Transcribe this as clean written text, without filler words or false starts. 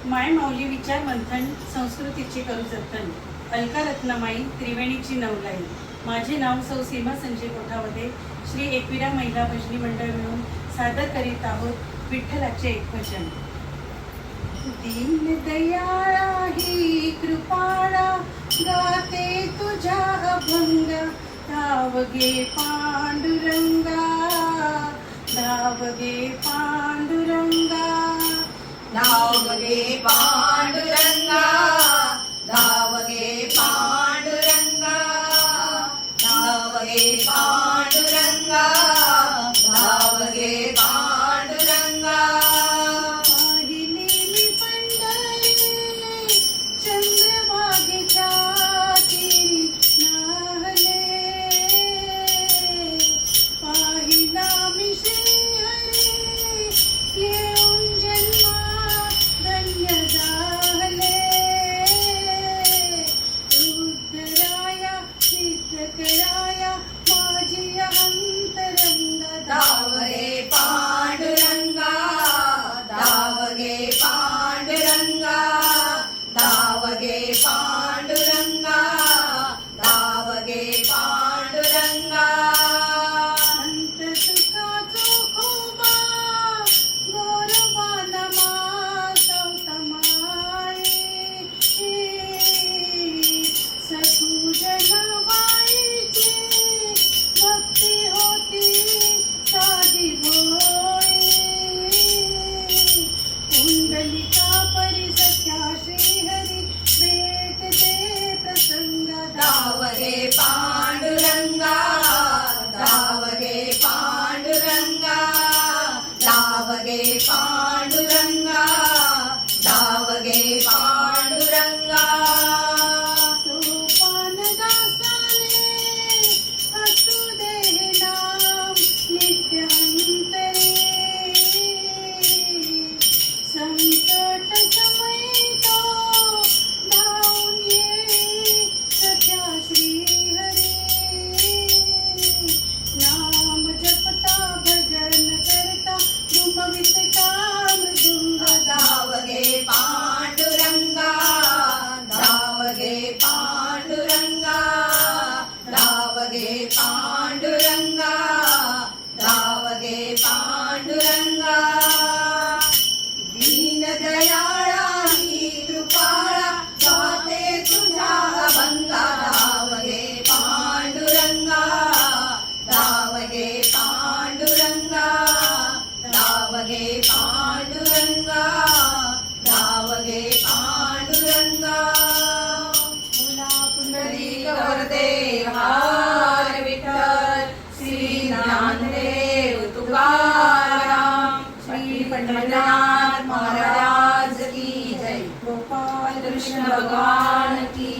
माय माऊली विचार मंथन संस्कृतीचे करू जतन अलका रत्नमाई त्रिवेणीची नवलाई. माझे नाव सौ सीमा संजय कोठावदे. श्री एकविरा महिला भजनी मंडळ मिळून सादर करीत आहोत विठ्ठलाचे एक भजन. दीन दयाळा ही कृपाळा गाते तुझ्या अभंगा. धाव गे पांडुरंगा, धाव गे पांडुरंगा, धाव गे पांडुरंगा, धाव गे पांडुरंगा, धाव गे पांडुरंगा, धाव गे पांडुरंगा. पाहिली मी पंढरी चंद्रभागेच्या तीरी नाहले. पाहिला मी श्रीहरी येऊन जन्मा धन्य झाले. उद्धराया सिद्ध कराया माझी अंतरंगा. धाव गे पांडुरंगा, धाव गे पांडुरंगा, धाव गे पांडुरंगा, धाव गे पांडुरंगा. संत सुखाचो खोबा गोरोबा नमा सौतमाई. सखू जनाबाईची भक्ती होती साधी भोळी. कुंडलिका परिसख्या श्रीहरी भेट दे प्रसंगा. धाव गे पांडुरंगा, धाव गे पांडुरंगा, धाव गे पांडुरंगा, धाव गे पांडुरंगा. सोपान दासाने असू दे नाम नित्यांतरी. संकट समय तो धावून येई सख्या श्रीहरी. नाम जपता भजन करता घुमविता मृदुंग. धाव गे पांडुरंगा, धाव गे पांडुरंगा, धाव गे पांडुरंगा, धाव गे पांडुरंगा. दीन दयाळा ही कृपाळा गाते तुझ्या अभंगा. धाव गे पांडुरंगा, धाव गे पांडुरंगा, धाव गे पांडुरंगा, धाव गे पांडुरंगा. मुला पुंडलिक वरदे हर विठ्ठल. श्री ज्ञानदेव तुकाराम. श्री पंढरीनाथ महाराज की जय. गोपाल कृष्ण भगवान की